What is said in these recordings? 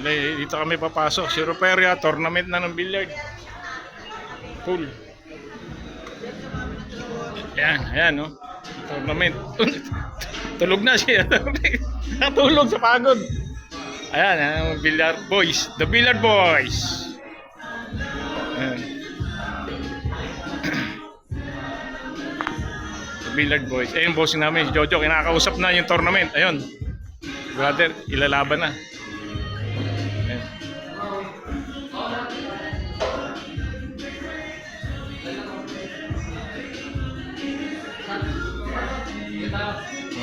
Dito kami papasok. Si Ruperia, tournament na ng billiard. Pool. Ayan, ayan, no? Tournament. Tulog na siya. Natulog sa pagod. Ayan, ang billiard boys. The billiard boys. Ayan. The billiard boys. Ayun, bossing namin, si Jojo. Kinakausap na yung tournament. Ayun. Brother, ilalaban na. Ayan.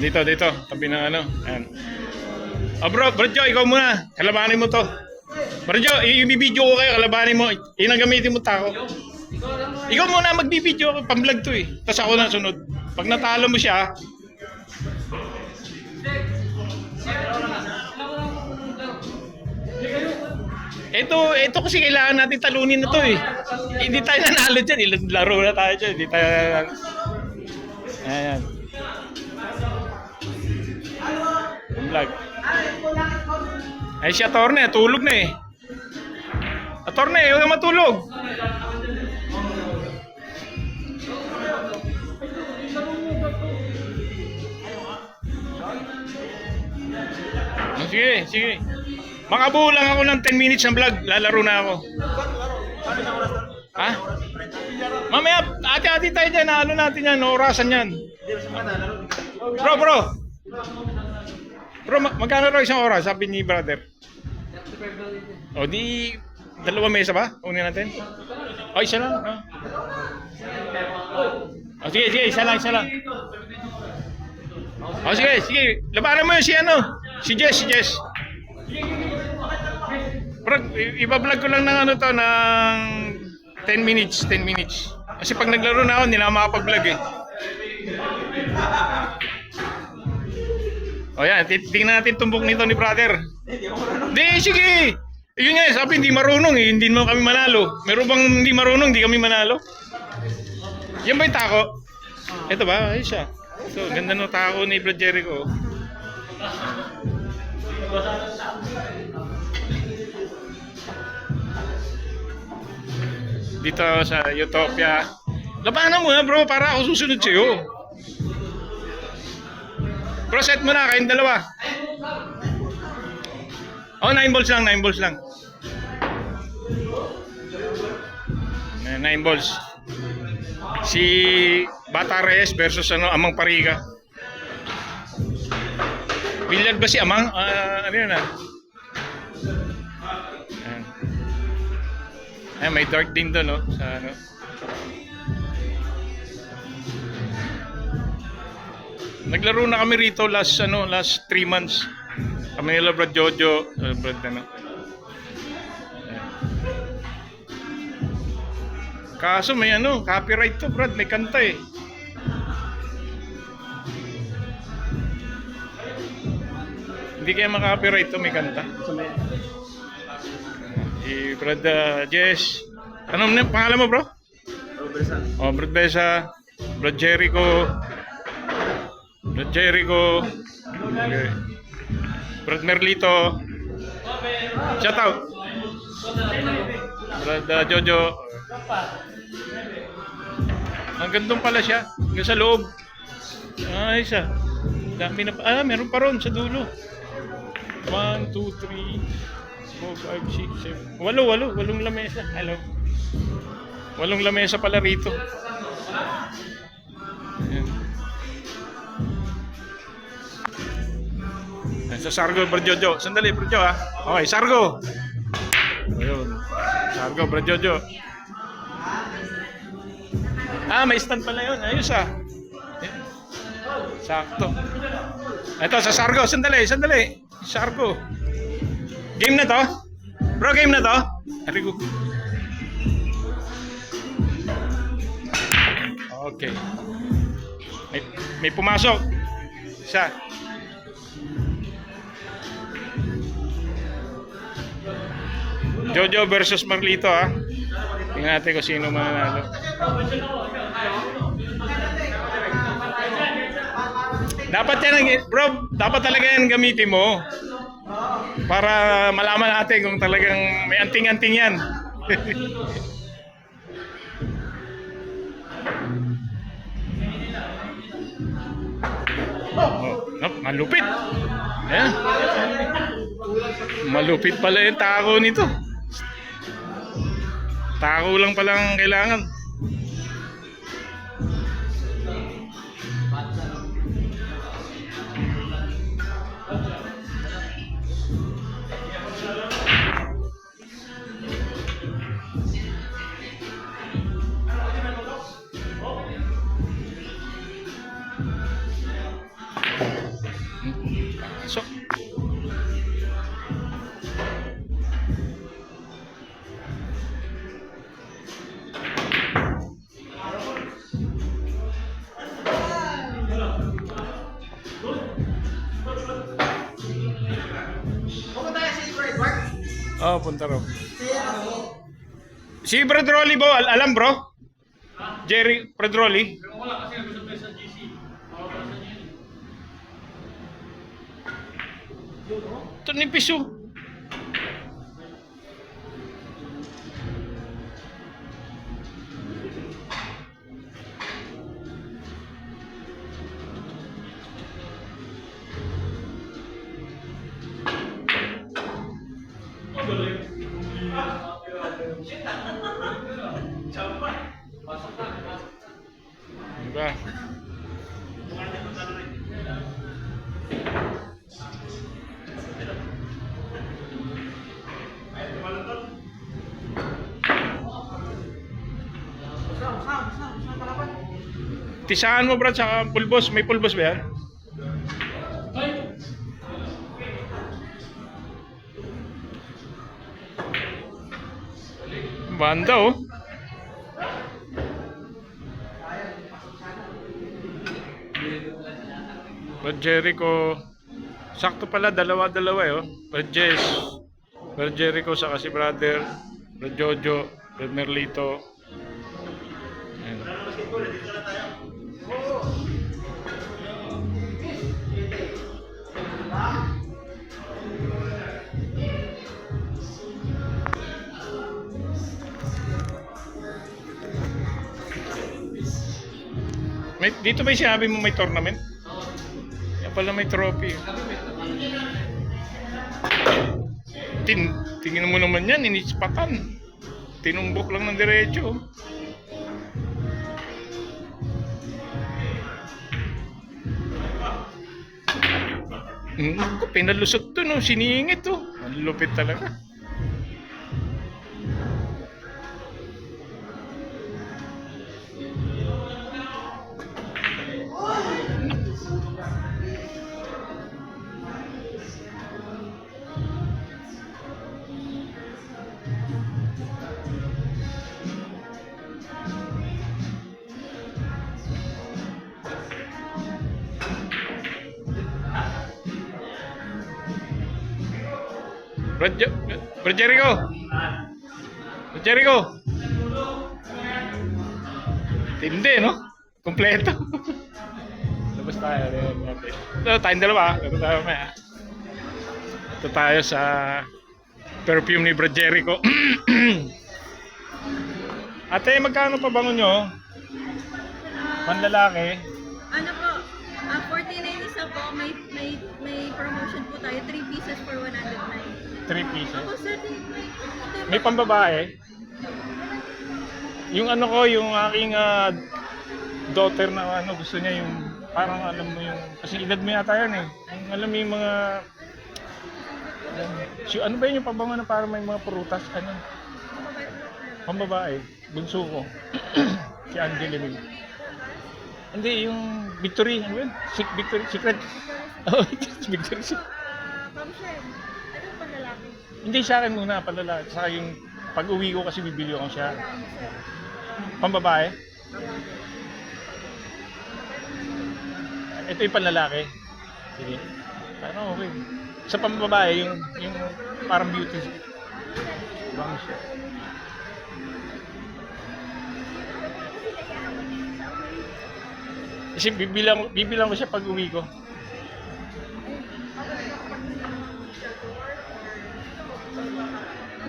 Dito, dito. Tabi ng ano. Ayan. Bro Jo, ikaw muna. Kalabanin mo to. Bro Jo, i-video ko kayo. Kalabanin mo. Inagamitin mo tako. Ikaw muna magbibideo ako. Pamvlog to eh. Tapos ako na sunod. Pag natalo mo siya. Ito kasi kailangan natin talunin na to eh. Hindi tayo nanalo dyan. Ilang laro na tayo dyan. Hindi tayo nanalo. Ayan. Vlog. Ay siya, Torne, tulog na eh. Torne, huwag kang matulog. Sige, sige. Makabuo lang ako ng 10 minutes ng vlog. Lalaro na ako. Ha? Mamaya, ati-ati tayo dyan. Ano natin yan? Orasan yan. Bro. Bro, magkano raw isang oras? Sabi ni brother. O di, 2 mesa ba? Unin natin? O, isa lang. O, sige, isa lang. O, sige. Labanan mo yun si ano? Si Jess. Bro, iba-vlog ko lang ng ano to, ng 10 minutes. Kasi pag naglaro na ako, hindi na makapag-vlog eh. O yan, tingnan natin tumbok nito ni brother. Hindi, sige. Yun nga, sabi hindi marunong eh, hindi mo kami manalo. Meron bang hindi marunong, hindi kami manalo? Yan ba yung tako? Ito ba? Ay siya. So, ganda ng tako ni Brad Jericho. Dito sa Utopia. Labanan mo na bro, para ako susunod sa'yo. Bro, set mo na, kayong dalawa. Oh, 9 balls lang. 9 balls. Si Bata Reyes versus Amang Pariga. Billiard ba si Amang? Ano yun ah? Ayan, may dark din doon, no? Sa ano. Naglaro na kami rito last 3 months. Kami nila Brad Jojo, Brad ano. Kaso may ano, copyright to, Brad, may kanta eh. Hindi kaya maka-copyright to, may kanta. Si Brad Jess. Ano pangalan mo, bro? Oh, Brad Besa, Brad Jericho. Okay. Brad Merlito. Shout out. Brad Jojo. Ang gandong pala siya. Hanggang sa loob. Ay, isa. Dami na pa. Meron pa ron sa dulo. 1, 2, 3, 4, 5, 6, 7. 8 lamesa. Hello. 8 lamesa pala rito. Ayan. Sa Sargo, Bro Jojo. Sandali, Bro Jojo ha. Okay, Sargo. Ayun. Sargo, Bro Jojo. May stand pala yun. Ayos ah. Sakto. Ito, sa Sargo. Sandali. Sargo. Game na to? Bro, game na to? Arigo. Okay. May pumasok. Isa. Jojo versus Marlito ha. Tingnan natin kung sino mananalo. Dapat yan, bro, dapat talaga yan gamitin mo. Para malaman natin kung talagang may anting-anting yan. Malupit. Ayan. Malupit pala yung tako nito. Tako lang pala ang kailangan. So, oh, punta raw. Si Brad Rolly ba? Alam bro? Jerry Brad Rolly? Wala kasi gusto tayo sa GC. Ito ni Piso. Diba? Tisaan mo brad sa pulbos. May pulbos ba yan? Banda oh. Brad Jericho. Sakto pala, dalawa-dalawa eh oh. Brad Jess, Brad Jericho saka si brother Brad Jojo, Brad Merlito. Ayan. Dito ba yung sinabi mo may tournament? Yan pala may trophy. Tingin mo naman yan, inispatan. Tinumbok lang ng diretso. Pinalusot to no, siningit to. Ang lupit talaga. Brad Jericho. Brad Jericho. Tindi, no? Kompleto. Labas tayo. Ito tayong dalawa. Ito tayo may. Ito tayo sa perfume ni Brad Jericho. Ate, magkano pa bango nyo? Panlalaki. Ano po? 49 isa po. May promotion po tayo. 3 pieces for 109. 3 pieces. Ako sir, May pambabae. Yung ano ko, yung aking daughter na ano, gusto niya yung parang alam mo yung, kasi edad mo yata yan eh. Yung alam mo yung mga, ano ba yun yung pabango na parang may mga prutas, ano? Pambabae, bunso ko. Si Angeline. Hindi, yung Victory, ano yun? Victory Secret. Oh, Victory Secret. Pamshem. Ano pa lalaki? Hindi sa akin muna, palala. Saka yung pag-uwi ko kasi bibili ko siya. Pambabae? Ito yung panlalaki. Sige. Parang okay. Sa pambabae, yung parang beauty. Bang siya. Kasi bibilang ko siya pag-uwi ko.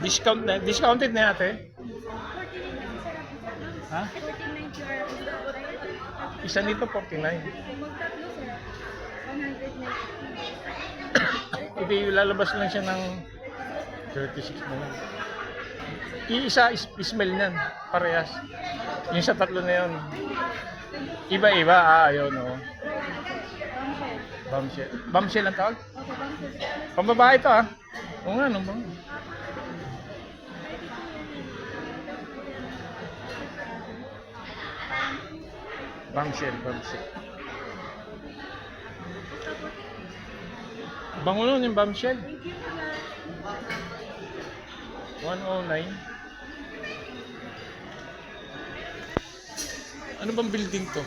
Discounted na ate. 49 Ha? 49 QR. Isa nito 49. Magtatlo sir. 190. Hindi, lalabas lang siya ng 36 na lang. Iisa smell niyan, parehas. Yung sa tatlo na yun. Iba-iba, ayun o. Bombshell. Bombshell ang tawag? Okay, bombshell. Pambabae ito ah. Oo nga, ano ba? Bombshell. Bango nun yung bombshell. 109. Ano bang building to?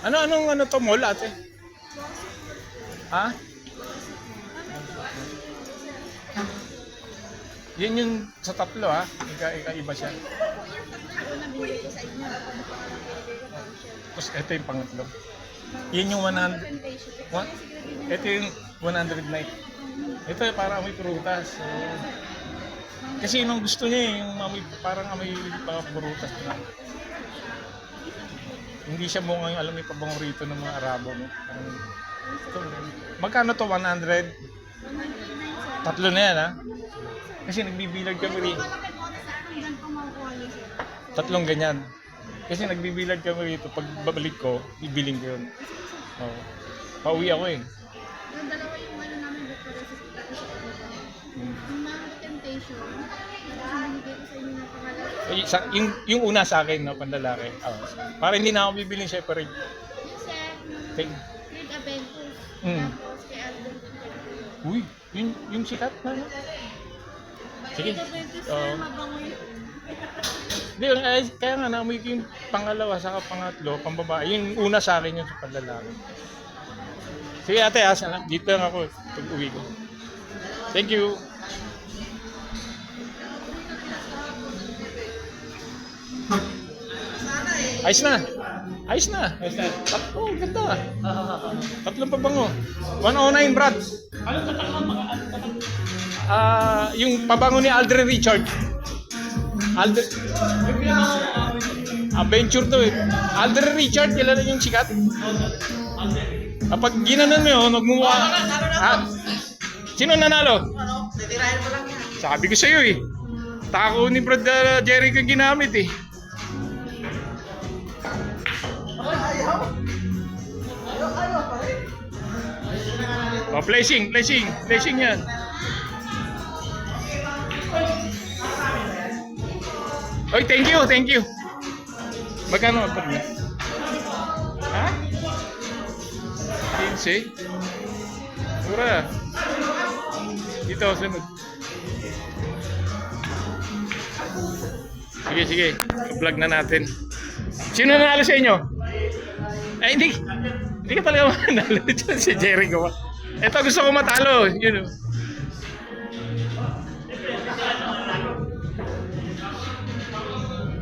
Ano to mall ate? Ha? Yan yung sa tatlo ha? Iba siya. Tapos ito yung pangatlo. Yan yung 100. Ito yung 100 night. Ito para amoy prutas. So, kasi nung gusto niya yung amoy, parang amoy mga prutas na. Hindi siya mukhang alam yung pabango rito ng mga Arabo. No? Ito, magkano to? 100? Tatlo na yan ha? Kasi nagbibilad kami rito. Tatlong ganyan. Kasi nagbibilad kami rito. Pag babalik ko, bibiling ko yun. Oo. Pauwi ako eh. Yung dalawa yung ano namin bukod sa yung mga temptation, binigay ko sa inyo ng pangalan. Yung una sa akin, no, panlalaki. Para hindi na ako bibiling separate. Yung set, Take. Greg Aventus, Mm. tapos kay Alden. Uy, yung sikat na. No? Sige. Greg Aventus Oo. na mabango yun. Hindi, kaya nga naamoy ko yung pangalawa saka pangatlo, pambabae. Yung una sa akin yung sa panlalaki. Sige ate, dito lang ako pag uwi ko. Thank you. Ayos na. Oh, ganda. Tatlong pabango. 109, Brad. Yung pabango ni Aldrin Richard. Adventure to eh. Aldrin Richard, kilala yung sikat? Kapag ginanon mo yun, magmumukha. Sino nanalo? Titirahin mo lang yan. Sabi ko sa'yo eh. Tako ni Brad Jerry ka ginamit eh. Ayaw pa rin. Flashing yan. Oy, thank you. Magkano ang pag-ibig? Ha? 15? Mura. Dito, sunod. Sige. Vlog na natin. Sino nanalo sa inyo? Ay, hindi ka talaga manalo dyan si Jerry ko. Ito gusto ko matalo. Yun.